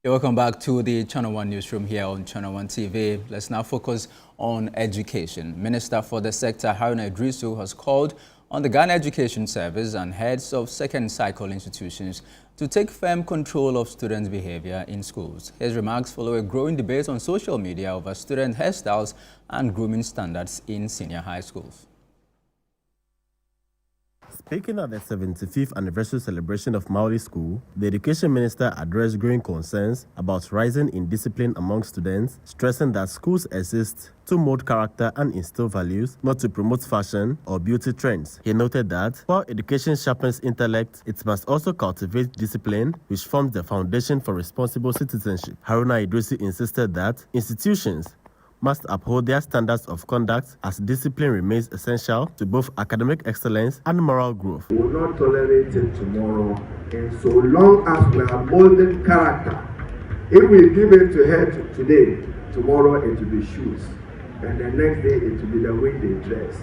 Welcome back to the Channel One newsroom here on Channel One TV. Let's now focus on education. Minister for the sector Haruna Iddrisu has called on the Ghana Education Service and heads of second cycle institutions to take firm control of students' behavior in schools. His remarks follow a growing debate on social media over student hairstyles and grooming standards in senior high schools. Speaking at the 75th anniversary celebration of Mauli School, the Education Minister addressed growing concerns about rising indiscipline among students, stressing that schools exist to mold character and instill values, not to promote fashion or beauty trends. He noted that while education sharpens intellect, it must also cultivate discipline, which forms the foundation for responsible citizenship. Haruna Iddrisu insisted that institutions must uphold their standards of conduct as discipline remains essential to both academic excellence and moral growth. We will not tolerate it tomorrow, and so long as we are molding character, if we give it to her today, tomorrow it will be shoes, and the next day it will be the way they dress.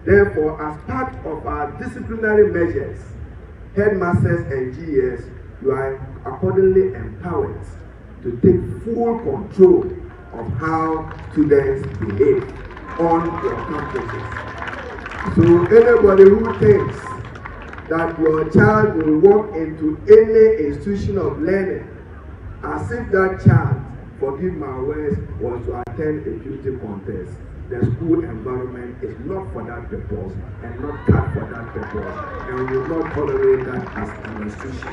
Therefore, as part of our disciplinary measures, headmasters and GES, you are accordingly empowered to take full control of how students behave on your campuses. So anybody who thinks that your child will walk into any institution of learning as if that child, forgive my words, was to attend a beauty contest, the school environment is not for that purpose and not cut for that purpose, and we will not tolerate that as an institution.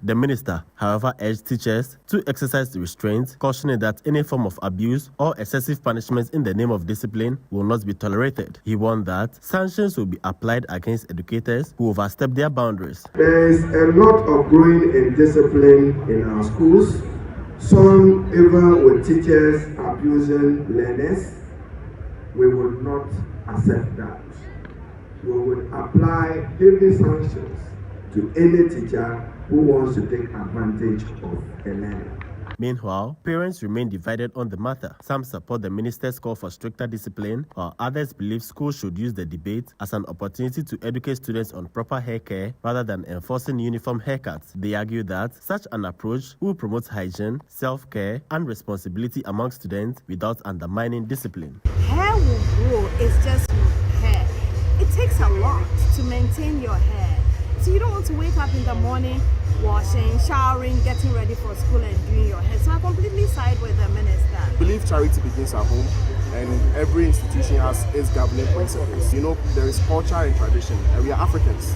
The minister, however, urged teachers to exercise restraint, cautioning that any form of abuse or excessive punishments in the name of discipline will not be tolerated. He warned that sanctions will be applied against educators who overstep their boundaries. There is a lot of growing indiscipline in our schools, some even with teachers abusing learners. We will not accept that. We will apply heavy sanctions to any teacher who wants to take advantage of a learner. Meanwhile, parents remain divided on the matter. Some support the minister's call for stricter discipline, while others believe schools should use the debate as an opportunity to educate students on proper hair care rather than enforcing uniform haircuts. They argue that such an approach will promote hygiene, self-care, and responsibility among students without undermining discipline. Hair will grow, it's just hair. It takes a lot to maintain your hair. So you don't want to wake up in the morning, washing, showering, getting ready for school and doing your hair. So I completely side with the minister. I believe charity begins at home, and every institution has its governing principles. You know, there is culture and tradition, and we are Africans,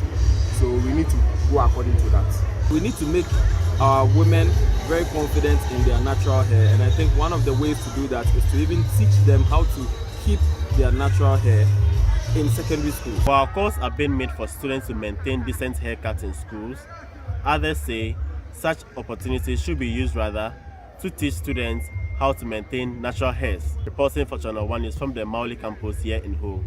so we need to go according to that. We need to make our women very confident in their natural hair, and I think one of the ways to do that is to even teach them how to keep their natural hair in secondary school. While calls are being made for students to maintain decent haircuts in schools, others say such opportunities should be used rather to teach students how to maintain natural hairs. Reporting for Channel One News from the Mauli campus here in Ho.